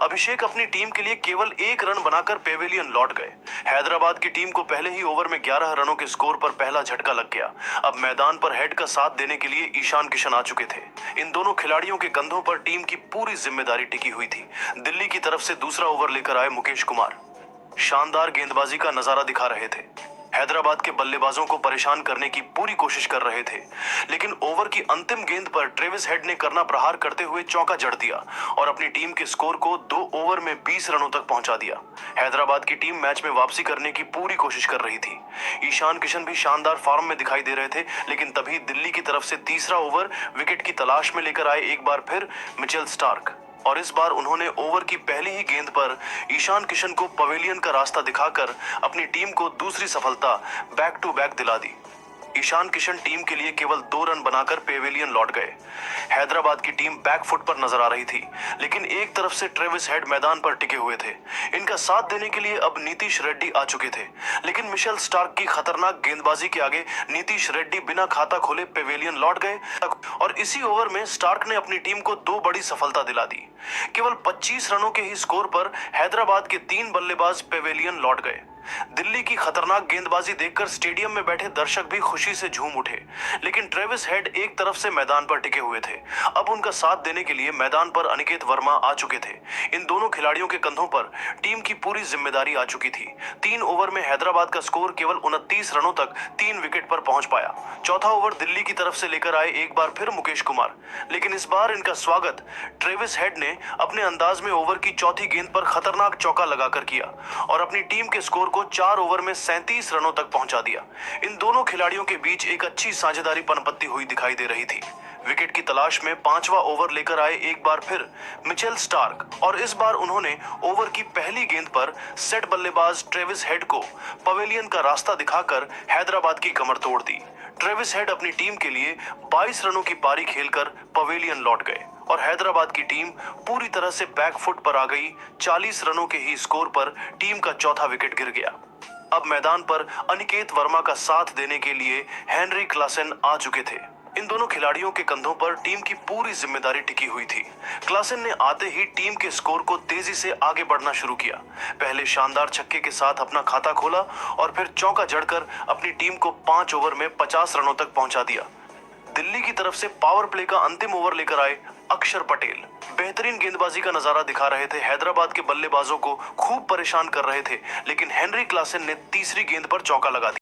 अभिषेक अपनी टीम के लिए केवल 1 रन बनाकर पेविलियन लौट गए। हैदराबाद की टीम को पहले ही ओवर में 11 रनों के स्कोर पर पहला झटका लग गया। अब मैदान पर हेड का साथ देने के लिए ईशान किशन आ चुके थे। इन दोनों खिलाड़ियों के कंधों पर टीम की पूरी जिम्मेदारी टिकी हुई थी। दिल्ली की तरफ से दूसरा ओवर लेकर आए मुकेश कुमार शानदार गेंदबाजी का नजारा दिखा रहे थे। हैदराबाद के बल्लेबाजों को परेशान करने की पूरी कोशिश कर रहे थे, लेकिन ओवर की अंतिम गेंद पर ट्रेविस हेड ने करना प्रहार करते हुए चौका जड़ दिया और अपनी टीम के स्कोर को 2 ओवर में 20 रनों तक पहुंचा दिया। हैदराबाद की टीम मैच में वापसी करने की पूरी कोशिश कर रही थी। ईशान किशन भी शानदार फॉर्म में दिखाई दे रहे थे, लेकिन तभी दिल्ली की तरफ से तीसरा ओवर विकेट की तलाश में लेकर आए एक बार फिर मिचेल स्टार्क, और इस बार उन्होंने ओवर की पहली ही गेंद पर ईशान किशन को पवेलियन का रास्ता दिखाकर अपनी टीम को दूसरी सफलता बैक टू बैक दिला दी। ईशान किशन टीम के लिए केवल 2 रन बनाकर पेविलियन लौट गए। हैदराबाद की टीम बैकफुट पर नजर आ रही थी, लेकिन एक तरफ से ट्रेविस हेड मैदान पर टिके हुए थे। इनका साथ देने के लिए अब नीतीश रेड्डी आ चुके थे, लेकिन मिशेल स्टार्क की खतरनाक गेंदबाजी के आगे नीतीश रेड्डी बिना खाता खोले पेविलियन लौट गए और इसी ओवर में स्टार्क ने अपनी टीम को 2 बड़ी सफलता दिला दी। केवल 25 रनों के ही स्कोर पर हैदराबाद के 3 बल्लेबाज पेविलियन लौट गए। दिल्ली की खतरनाक गेंदबाजी देखकर स्टेडियम में बैठे दर्शक भी खुशी से झूम उठे, लेकिन ट्रेविस हेड एक तरफ से मैदान पर टिके हुए थे। अब उनका साथ देने के लिए मैदान पर अनिकेत वर्मा आ चुके थे। इन दोनों खिलाड़ियों के कंधों पर टीम की पूरी जिम्मेदारी आ चुकी थी। 3 ओवर में हैदराबाद का स्कोर केवल 29 रनों तक 3 विकेट पर पहुंच पाया। चौथा ओवर दिल्ली की तरफ से लेकर आए एक बार फिर मुकेश कुमार, लेकिन इस बार इनका स्वागत ट्रेविस हेड ने अपने अंदाज में ओवर की चौथी गेंद पर खतरनाक चौका लगाकर किया और अपनी टीम के स्कोर को 4 ओवर में 37 रनों तक पहुंचा दिया। इन दोनों खिलाड़ियों के बीच एक अच्छी साझेदारी पनपत्ती हुई दिखाई दे रही थी। विकेट की तलाश में 5वां ओवर लेकर आए एक बार फिर मिचेल स्टार्क, और इस बार उन्होंने ओवर की पहली गेंद पर सेट बल्लेबाज ट्रेविस हेड को पवेलियन का रास्ता दिखाकर हैदराबाद की कमर तोड़ दी। ट्रेविस हेड अपनी टीम के लिए 22 रनों की पारी खेलकर पवेलियन लौट गए और हैदराबाद की टीम पूरी तरह से बैकफुट पर आ गई। 40 रनों के ही स्कोर पर टीम का चौथा विकेट गिर गया। अब मैदान पर अनिकेत वर्मा का साथ देने के लिए हेनरी क्लासेन आ चुके थे। इन दोनों खिलाड़ियों के कंधों पर टीम की पूरी जिम्मेदारी टिकी हुई थी। क्लासेन ने आते ही टीम के स्कोर को तेजी से आगे बढ़ना शुरू किया। पहले शानदार छक्के के साथ अपना खाता खोला और फिर चौका जड़कर अपनी टीम को 5 ओवर में 50 रनों तक पहुंचा दिया। दिल्ली की तरफ से पावर प्ले का अंतिम ओवर लेकर आए अक्षर पटेल बेहतरीन गेंदबाजी का नजारा दिखा रहे थे। हैदराबाद के बल्लेबाजों को खूब परेशान कर रहे थे, लेकिन हेनरी क्लासेन ने तीसरी गेंद पर चौका लगा दिया।